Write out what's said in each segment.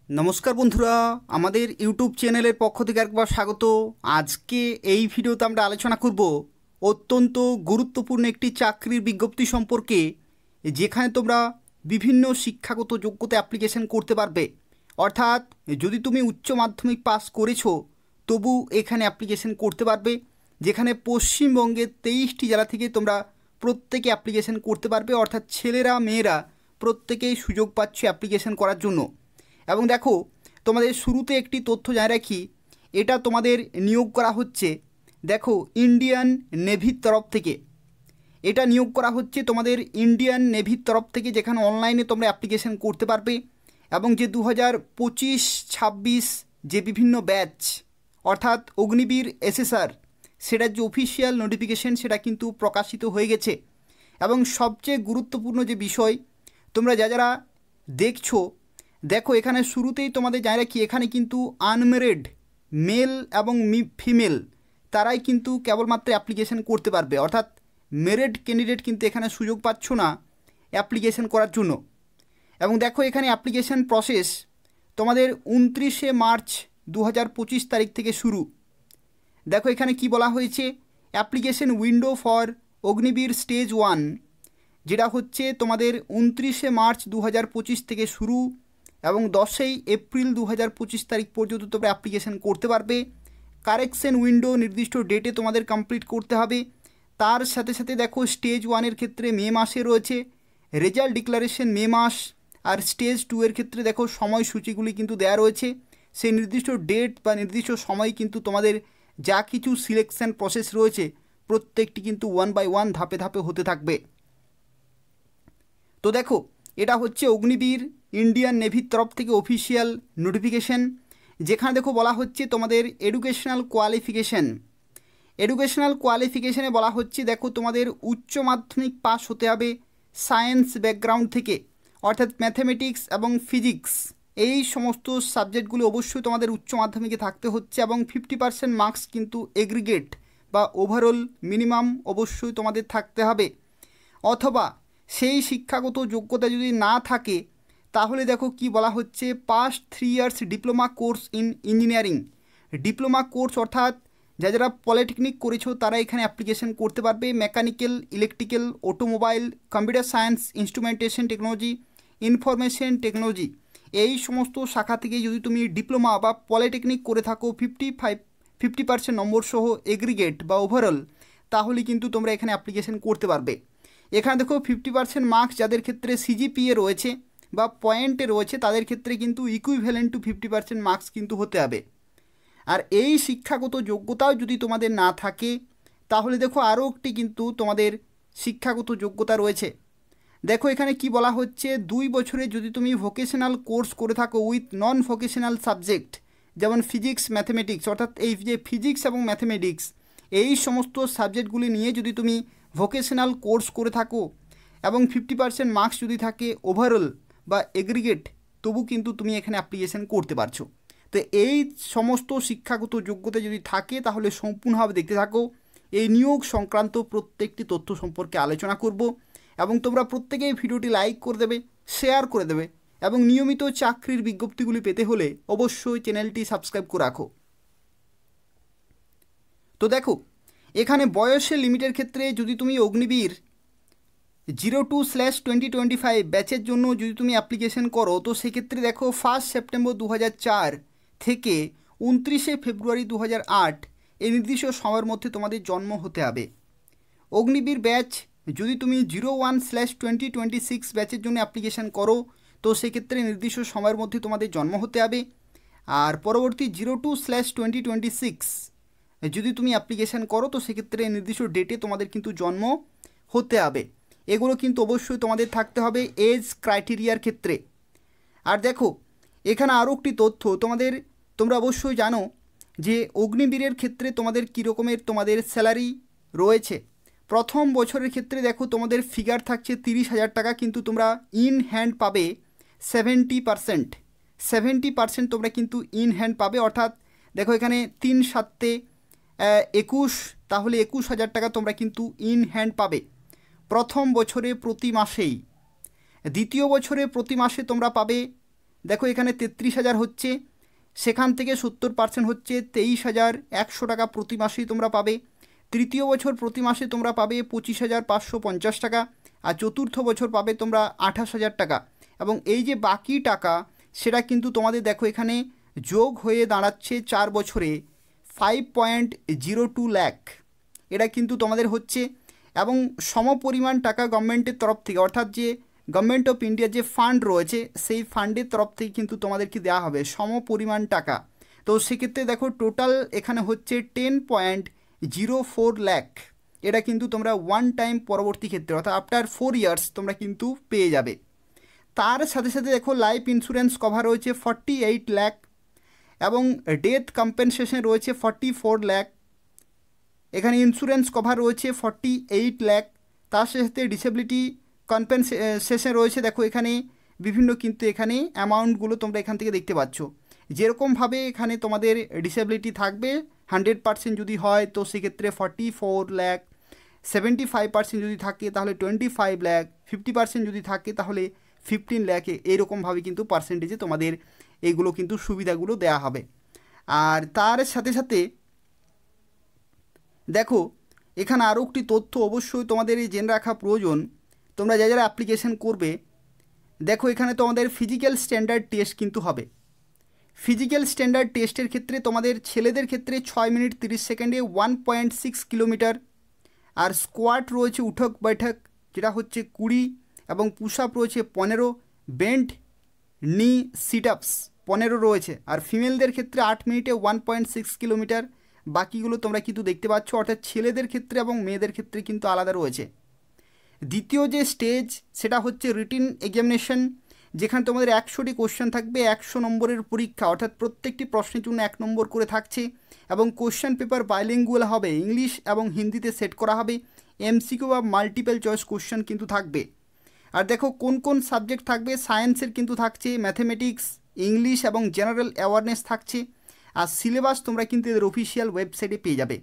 নমস্কার বন্ধুরা, আমাদের ইউটিউব চ্যানেলের পক্ষ থেকে একবার স্বাগত। আজকে এই ভিডিওতে আমরা আলোচনা করব অত্যন্ত গুরুত্বপূর্ণ একটি চাকরির বিজ্ঞপ্তি সম্পর্কে, যেখানে তোমরা বিভিন্ন শিক্ষাগত যোগ্যতা অ্যাপ্লিকেশন করতে পারবে। অর্থাৎ যদি তুমি উচ্চ মাধ্যমিক পাস করেছো তবু এখানে অ্যাপ্লিকেশন করতে পারবে, যেখানে পশ্চিমবঙ্গের 23টি জেলা থেকে তোমরা প্রত্যেকে অ্যাপ্লিকেশন করতে পারবে। অর্থাৎ ছেলেরা মেয়েরা প্রত্যেকেই সুযোগ পাচ্ছে অ্যাপ্লিকেশন করার জন্য। এবং দেখো, তোমাদের শুরুতে একটি তথ্য জানিয়ে রাখি, এটা তোমাদের নিয়োগ করা হচ্ছে, দেখো, ইন্ডিয়ান নেভির তরফ থেকে। এটা নিয়োগ করা হচ্ছে তোমাদের ইন্ডিয়ান নেভির তরফ থেকে, যেখানে অনলাইনে তোমরা অ্যাপ্লিকেশন করতে পারবে। এবং যে 2025-26 যে বিভিন্ন ব্যাচ, অর্থাৎ অগ্নিবীর এসএসআর, সেটার যে অফিসিয়াল নোটিফিকেশন সেটা কিন্তু প্রকাশিত হয়ে গেছে। এবং সবচেয়ে গুরুত্বপূর্ণ যে বিষয়, তোমরা যারা দেখছো, দেখো এখানে শুরুতেই তোমাদের জানিয়ে রাখি, এখানে কিন্তু আনমেরিড মেল এবং ফিমেল তারাই কিন্তু কেবলমাত্র অ্যাপ্লিকেশন করতে পারবে। অর্থাৎ মেরিড ক্যান্ডিডেট কিন্তু এখানে সুযোগ পাচ্ছ না অ্যাপ্লিকেশন করার জন্য। এবং দেখো এখানে অ্যাপ্লিকেশন প্রসেস তোমাদের 29শে মার্চ 2025 তারিখ থেকে শুরু। দেখো এখানে কি বলা হয়েছে, application window for Agniveer stage 1, যেটা হচ্ছে তোমাদের 29শে মার্চ 2025 থেকে শুরু এবং 10ই এপ্রিল 2025 তারিখ পর্যন্ত তোমরা অ্যাপ্লিকেশন করতে পারবে। কারেকশন উইন্ডো নির্দিষ্ট ডেটে তোমাদের কমপ্লিট করতে হবে। তার সাথে সাথে দেখো স্টেজ 1-এর ক্ষেত্রে মে মাসে রয়েছে, রেজাল্ট ডিক্লারেশন মে মাস। আর স্টেজ 2-এর ক্ষেত্রে দেখো সময়সূচিগুলি কিন্তু দেওয়া রয়েছে, সেই নির্দিষ্ট ডেট বা নির্দিষ্ট সময় কিন্তু তোমাদের যা কিছু সিলেকশন প্রসেস রয়েছে প্রত্যেকটি কিন্তু 1 বাই 1 ধাপে ধাপে হতে থাকবে। তো দেখো, এটা হচ্ছে অগ্নিবীর ইন্ডিয়ান নেভির তরফ থেকে অফিসিয়াল নোটিফিকেশন, যেখানে দেখো বলা হচ্ছে তোমাদের এডুকেশনাল কোয়ালিফিকেশানে বলা হচ্ছে, দেখো তোমাদের উচ্চ মাধ্যমিক পাস হতে হবে সায়েন্স ব্যাকগ্রাউন্ড থেকে, অর্থাৎ ম্যাথমেটিক্স এবং ফিজিক্স এই সমস্ত সাবজেক্টগুলি অবশ্যই তোমাদের উচ্চ মাধ্যমিকে থাকতে হচ্ছে। এবং 50% মার্কস কিন্তু এগ্রিগেট বা ওভারঅল মিনিমাম অবশ্যই তোমাদের থাকতে হবে। অথবা সেই শিক্ষাগত যোগ্যতা যদি না থাকে, তাহলে দেখো কি বলা হচ্ছে, past 3 years diploma course in engineering. Diploma course অর্থাৎ যারা পলিটেকনিক করেছো তারা এখানে অ্যাপ্লিকেশন করতে পারবে। Mechanical, electrical, automobile, computer science, instrumentation technology, information technology এই সমস্ত শাখা থেকে যদি তুমি ডিপ্লোমা বা পলিটেকনিক করে থাকো 50% নম্বর সহ এগ্রিগেট বা ওভারঅল, তাহলে কিন্তু তোমরা এখানে অ্যাপ্লিকেশন করতে পারবে। এখানে দেখো 50% মার্কস যাদের ক্ষেত্রে সিজিপিএ রয়েছে বা পয়েন্টে রয়েছে, তাদের ক্ষেত্রে কিন্তু ইকুইভ্যালেন্ট টু 50% মার্কস কিন্তু হতে হবে। আর এই শিক্ষাগত যোগ্যতাও যদি তোমাদের না থাকে, তাহলে দেখো আরও একটি কিন্তু তোমাদের শিক্ষাগত যোগ্যতা রয়েছে। দেখো এখানে কি বলা হচ্ছে, 2 বছরে যদি তুমি ভোকেশনাল কোর্স করে থাকো উইথ নন ভোকেশনাল সাবজেক্ট, যেমন ফিজিক্স ম্যাথমেটিক্স, অর্থাৎ এই যে ফিজিক্স এবং ম্যাথমেটিক্স এই সমস্ত সাবজেক্টগুলি নিয়ে যদি তুমি ভোকেশনাল কোর্স করে থাকো এবং 50% মার্কস যদি থাকে ওভারঅল বা এগ্রিগেট, তবু কিন্তু তুমি এখানে অ্যাপ্লিকেশন করতে পারছো। তো এই সমস্ত শিক্ষাগত যোগ্যতা যদি থাকে, তাহলে সম্পূর্ণভাবে দেখতে থাকো। এই নিয়োগ সংক্রান্ত প্রত্যেকটি তথ্য সম্পর্কে আলোচনা করব এবং তোমরা প্রত্যেকেই ভিডিওটি লাইক করে দেবে, শেয়ার করে দেবে এবং নিয়মিত চাকরির বিজ্ঞপ্তিগুলি পেতে হলে অবশ্যই চ্যানেলটি সাবস্ক্রাইব করে রাখো। তো দেখো, এখানে বয়সের লিমিটের ক্ষেত্রে যদি তুমি অগ্নিবীর 02/2025 ব্যাচের জন্য যদি তুমি অ্যাপ্লিকেশন করো, তো সেক্ষেত্রে দেখো 1 সেপ্টেম্বর 2004 থেকে 29শে ফেব্রুয়ারি 2008 এই নির্দিষ্ট সময়ের মধ্যে তোমাদের জন্ম হতে হবে। অগ্নিবীর ব্যাচ যদি তুমি 01/2026 ব্যাচের জন্য অ্যাপ্লিকেশন করো, তো সেক্ষেত্রে নির্দিষ্ট সময়ের মধ্যে তোমাদের জন্ম হতে হবে। আর পরবর্তী 02/2026 যদি তুমি অ্যাপ্লিকেশান করো, তো সেক্ষেত্রে নির্দিষ্ট ডেটে তোমাদের কিন্তু জন্ম হতে হবে। এগুলো কিন্তু অবশ্যই তোমাদের থাকতে হবে এজ ক্রাইটেরিয়ার ক্ষেত্রে। আর দেখো এখানে আরও একটি তথ্য, তোমরা অবশ্যই জানো যে অগ্নিবীরের ক্ষেত্রে তোমাদের কী রকমের তোমাদের স্যালারি রয়েছে। প্রথম বছরের ক্ষেত্রে দেখো তোমাদের ফিগার থাকছে 30,000 টাকা, কিন্তু তোমরা ইন হ্যান্ড পাবে 70% তোমরা কিন্তু ইন হ্যান্ড পাবে। অর্থাৎ দেখো এখানে 3 7 21, তাহলে 21,000 টাকা তোমরা কিন্তু ইন হ্যান্ড পাবে প্রথম বছরে প্রতি মাসেই। দ্বিতীয় বছরে প্রতি মাসে তোমরা পাবে দেখো এখানে 33,000 হচ্ছে, সেখান থেকে 70% হচ্ছে 23,100 টাকা প্রতি মাসেই তোমরা পাবে। তৃতীয় বছর প্রতি মাসে তোমরা পাবে 25,550 টাকা, আর চতুর্থ বছর পাবে তোমরা 28,000 টাকা। এবং এই যে বাকি টাকা সেটা কিন্তু তোমাদের দেখো এখানে যোগ হয়ে দাঁড়াচ্ছে 4 বছরে 5.02 লাখ, এটা কিন্তু তোমাদের হচ্ছে। এবং সমপরিমাণ টাকা গভর্নমেন্টের তরফ থেকে, অর্থাৎ যে গভর্নমেন্ট অফ ইন্ডিয়ার যে ফান্ড রয়েছে সেই ফান্ডের তরফ থেকে কিন্তু তোমাদেরকে দেওয়া হবে সমপরিমাণ টাকা। তো সেক্ষেত্রে দেখো টোটাল এখানে হচ্ছে 10.04 লাখ, এটা কিন্তু তোমরা ওয়ান টাইম পরবর্তী ক্ষেত্রে অর্থাৎ আফটার 4 ইয়ার্স তোমরা কিন্তু পেয়ে যাবে। তার সাথে সাথে দেখো লাইফ ইন্স্যুরেন্স কভার রয়েছে 48 লাখ, এবং ডেথ কম্পেনসেশন রয়েছে 44 লাখ, এখানে ইন্স্যুরেন্স কভার রয়েছে 48 লাখ। তার সাথে ডিসেবিলিটি কম্পেনসেশন রয়েছে, দেখো এখানে বিভিন্ন কিন্তু এখানে অ্যামাউন্টগুলো তোমরা এখান থেকে দেখতে পাচ্ছ। যেরকমভাবে এখানে তোমাদের ডিসেবিলিটি থাকবে 100% যদি হয় তো সেক্ষেত্রে 44 লাখ, 75% যদি থাকে তাহলে 25 লাখ, 50% যদি থাকে তাহলে 15 লাখ, এইরকমভাবে কিন্তু পার্সেন্টেজে তোমাদের এইগুলো কিন্তু সুবিধাগুলো দেওয়া হবে। আর তার সাথে সাথে দেখো এখানে আরও একটি তথ্য অবশ্যই তোমাদের এই জেনে রাখা প্রয়োজন, তোমরা যারা অ্যাপ্লিকেশন করবে দেখো এখানে তোমাদের ফিজিক্যাল স্ট্যান্ডার্ড টেস্ট কিন্তু হবে। ফিজিক্যাল স্ট্যান্ডার্ড টেস্টের ক্ষেত্রে তোমাদের ছেলেদের ক্ষেত্রে 6 মিনিট 30 সেকেন্ডে 1.6 কিলোমিটার, আর স্কোয়াট রয়েছে উঠক বৈঠক যেটা হচ্ছে 20, এবং পুশ আপ রয়েছে 15, বেন্ট নি সিট আপস 15 রয়েছে। আর ফিমেলদের ক্ষেত্রে 8 মিনিটে 1.6 কিলোমিটার, বাকিগুলো তোমরা কিন্তু দেখতে পাচ্ছ, অর্থাৎ ছেলেদের ক্ষেত্রে এবং মেয়েদের ক্ষেত্রে কিন্তু আলাদা রয়েছে। দ্বিতীয় যে স্টেজ সেটা হচ্ছে রিটিন এক্সামিনেশন, যেখানে তোমাদের 100টি কোশ্চেন থাকবে, 100 নম্বরের পরীক্ষা, অর্থাৎ প্রত্যেকটি প্রশ্নের জন্য 1 নম্বর করে থাকছে, এবং কোশ্চেন পেপার বাইলিঙ্গুয়াল হবে, ইংলিশ এবং হিন্দিতে সেট করা হবে। এমসিকিউ বা মাল্টিপল চয়েস কোশ্চেন কিন্তু থাকবে। আর দেখো কোন কোন সাবজেক্ট থাকবে, সায়েন্সের কিন্তু থাকছে, ম্যাথমেটিক্স, ইংলিশ এবং জেনারেল অ্যাওয়ারনেস থাকছে। আর সিলেবাস তোমরা কিন্তু এদের অফিসিয়াল ওয়েবসাইটে পেয়ে যাবে।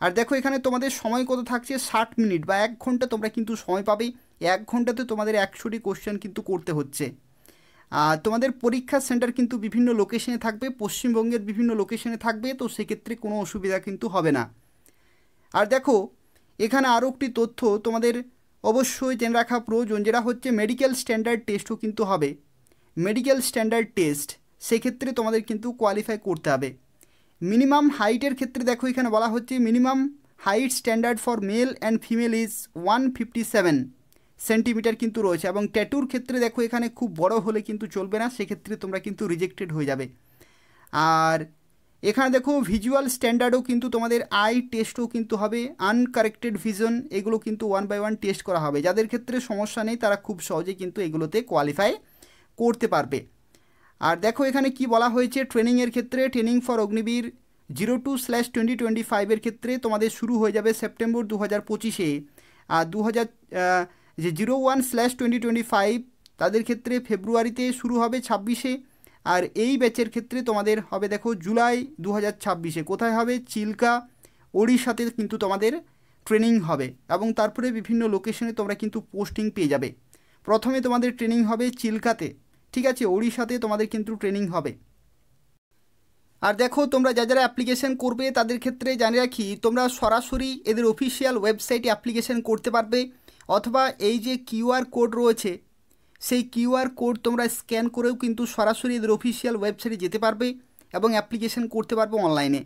আর দেখো এখানে তোমাদের সময় কত থাকছে, 60 মিনিট বা 1 ঘন্টা তোমরা কিন্তু সময় পাবে। 1 ঘন্টাতে তোমাদের 100টি কোশ্চেন কিন্তু করতে হচ্ছে। আর তোমাদের পরীক্ষার সেন্টার কিন্তু বিভিন্ন লোকেশনে থাকবে, পশ্চিমবঙ্গের বিভিন্ন লোকেশনে থাকবে, তো সেক্ষেত্রে কোনো অসুবিধা কিন্তু হবে না। আর দেখো এখানে আরও একটি তথ্য তোমাদের অবশ্যই জেনে রাখা প্রয়োজন, যেটা হচ্ছে মেডিকেল স্ট্যান্ডার্ড টেস্টও কিন্তু হবে। মেডিকেল স্ট্যান্ডার্ড টেস্ট সেক্ষেত্রে তোমাদের কিন্তু কোয়ালিফাই করতে হবে। মিনিমাম হাইটের ক্ষেত্রে দেখো এখানে বলা হচ্ছে minimum height standard for male and female is 157 centimetre কিন্তু রয়েছে। এবং ট্যাটুর ক্ষেত্রে দেখো এখানে খুব বড় হলে কিন্তু চলবে না, সেক্ষেত্রে তোমরা কিন্তু রিজেক্টেড হয়ে যাবে। আর এখানে দেখো ভিজুয়াল স্ট্যান্ডার্ডও কিন্তু তোমাদের আই টেস্টও কিন্তু হবে, আনকারেক্টেড ভিশন, এগুলো কিন্তু 1 বাই 1 টেস্ট করা হবে। যাদের ক্ষেত্রে সমস্যা নেই তারা খুব সহজে কিন্তু এগুলোতে কোয়ালিফাই করতে পারবে। আর দেখো এখানে কি বলা হয়েছে, ট্রেনিংয়ের ক্ষেত্রে ট্রেনিং ফর অগ্নিবীর 02/2025 ক্ষেত্রে তোমাদের শুরু হয়ে যাবে সেপ্টেম্বর 2025-এ, আর 01/2025 তাদের ক্ষেত্রে ফেব্রুয়ারিতে শুরু হবে 26-এ। আর এই ব্যাচের ক্ষেত্রে তোমাদের হবে দেখো জুলাই 2026-এ। কোথায় হবে, চিল্কা ওড়িশাতে কিন্তু তোমাদের ট্রেনিং হবে, এবং তারপরে বিভিন্ন লোকেশনে তোমরা কিন্তু পোস্টিং পেয়ে যাবে। প্রথমে তোমাদের ট্রেনিং হবে চিল্কাতে, ঠিক আছে, ওড়িশাতে তোমাদের কিন্তু ট্রেনিং হবে। আর দেখো তোমরা যারা অ্যাপ্লিকেশন করবে তাদের ক্ষেত্রে জানিয়ে রাখি, তোমরা সরাসরি এদের অফিসিয়াল ওয়েবসাইটে অ্যাপ্লিকেশন করতে পারবে, অথবা এই যে কিউআর কোড রয়েছে সেই কিউআর কোড তোমরা স্ক্যান করেও কিন্তু সরাসরি এদের অফিসিয়াল ওয়েবসাইটে যেতে পারবে এবং অ্যাপ্লিকেশন করতে পারবে অনলাইনে।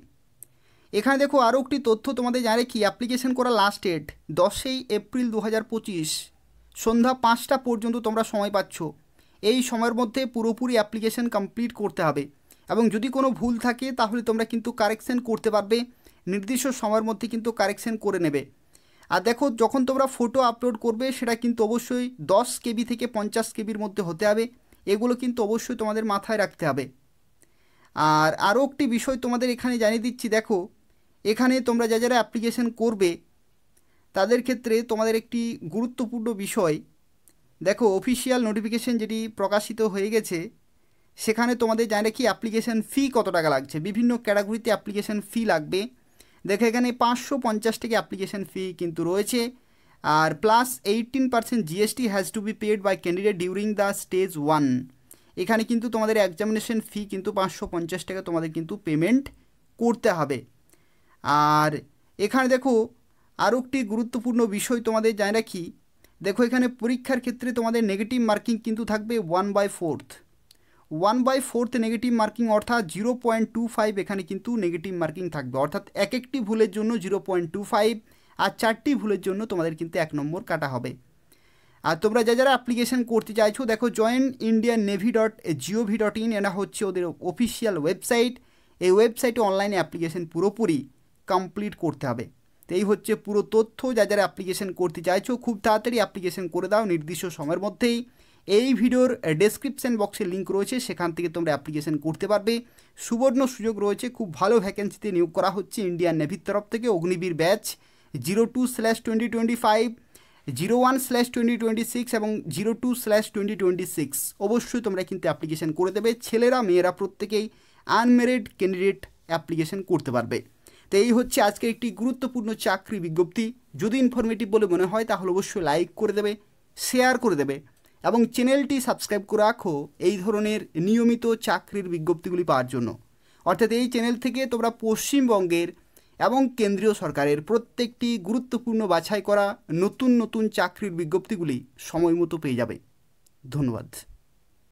এখানে দেখো আরও একটি তথ্য তোমাদের জানিয়ে রাখি, অ্যাপ্লিকেশন করা লাস্ট ডেট 10ই এপ্রিল 2025 সন্ধ্যা 5টা পর্যন্ত তোমরা সময় পাচ্ছ। এই সময়ের মধ্যে পুরোপুরি অ্যাপ্লিকেশন কমপ্লিট করতে হবে, এবং যদি কোনো ভুল থাকে তাহলে তোমরা কিন্তু কারেকশন করতে পারবে, নির্দিষ্ট সময়ের মধ্যে কিন্তু কারেকশন করে নেবে। আর দেখো যখন তোমরা ফটো আপলোড করবে সেটা কিন্তু অবশ্যই 10 KB থেকে 50 KBর মধ্যে হতে হবে, এগুলো কিন্তু অবশ্যই তোমাদের মাথায় রাখতে হবে। আর আরও একটি বিষয় তোমাদের এখানে জানিয়ে দিচ্ছি, দেখো এখানে তোমরা যারা অ্যাপ্লিকেশন করবে তাদের ক্ষেত্রে তোমাদের একটি গুরুত্বপূর্ণ বিষয়, দেখো অফিসিয়াল নোটিফিকেশন যেটি প্রকাশিত হয়ে গেছে সেখানে তোমাদের জানিয়ে রাখি অ্যাপ্লিকেশন ফি কত টাকা লাগছে। বিভিন্ন ক্যাটাগরিতে অ্যাপ্লিকেশন ফি লাগবে, দেখো এখানে 550 টাকা অ্যাপ্লিকেশন ফি কিন্তু রয়েছে। আর plus 18% GST has to be paid by candidate during the stage 1। এখানে কিন্তু তোমাদের এক্সামিনেশন ফি কিন্তু 550 টাকা তোমাদের কিন্তু পেমেন্ট করতে হবে। আর এখানে দেখো আরও একটি গুরুত্বপূর্ণ বিষয় তোমাদের জানিয়ে রাখি, দেখো এখানে পরীক্ষার ক্ষেত্রে তোমাদের নেগেটিভ মার্কিং কিন্তু থাকবে 1/4 নেগেটিভ মার্কিং, অর্থাৎ 0.25 এখানে কিন্তু নেগেটিভ মার্কিং থাকবে, অর্থাৎ এক একটি ভুলের জন্য 0.25 আর 4টি ভুলের জন্য তোমাদের কিন্তু 1 নম্বর কাটা হবে। আর তোমরা যারা অ্যাপ্লিকেশন করতে চাইছো, দেখো joinIndianNavy.gov.in এটা হচ্ছে ওদের অফিসিয়াল ওয়েবসাইট। এই ওয়েবসাইটে অনলাইনে অ্যাপ্লিকেশন পুরোপুরি কমপ্লিট করতে হবে। তো এই হচ্ছে পুরো তথ্য। যারা অ্যাপ্লিকেশন করতে চাইছো খুব তাড়াতাড়ি অ্যাপ্লিকেশন করে দাও নির্দিষ্ট সময়ের মধ্যেই। এই ভিডিওর ডেসক্রিপশন বক্সে লিঙ্ক রয়েছে, সেখান থেকে তোমরা অ্যাপ্লিকেশন করতে পারবে। সুবর্ণ সুযোগ রয়েছে, খুব ভালো ভ্যাকেন্সিতে নিয়োগ করা হচ্ছে ইন্ডিয়ান নেভির তরফ থেকে। অগ্নিবীর ব্যাচ 02/2025, 01/2026 এবং 02/2026 অবশ্যই তোমরা কিন্তু অ্যাপ্লিকেশন করে দেবে। ছেলেরা মেয়েরা প্রত্যেকেই আনমেরিড ক্যান্ডিডেট অ্যাপ্লিকেশন করতে পারবে। তো এই হচ্ছে আজকের একটি গুরুত্বপূর্ণ চাকরি বিজ্ঞপ্তি। যদি ইনফরমেটিভ বলে মনে হয় তাহলে অবশ্যই লাইক করে দেবে, শেয়ার করে দেবে এবং চ্যানেলটি সাবস্ক্রাইব করে রাখো এই ধরনের নিয়মিত চাকরির বিজ্ঞপ্তিগুলি পাওয়ার জন্য। অর্থাৎ এই চ্যানেল থেকে তোমরা পশ্চিমবঙ্গের এবং কেন্দ্রীয় সরকারের প্রত্যেকটি গুরুত্বপূর্ণ বাছাই করা নতুন নতুন চাকরির বিজ্ঞপ্তিগুলি সময় মতো পেয়ে যাবে। ধন্যবাদ।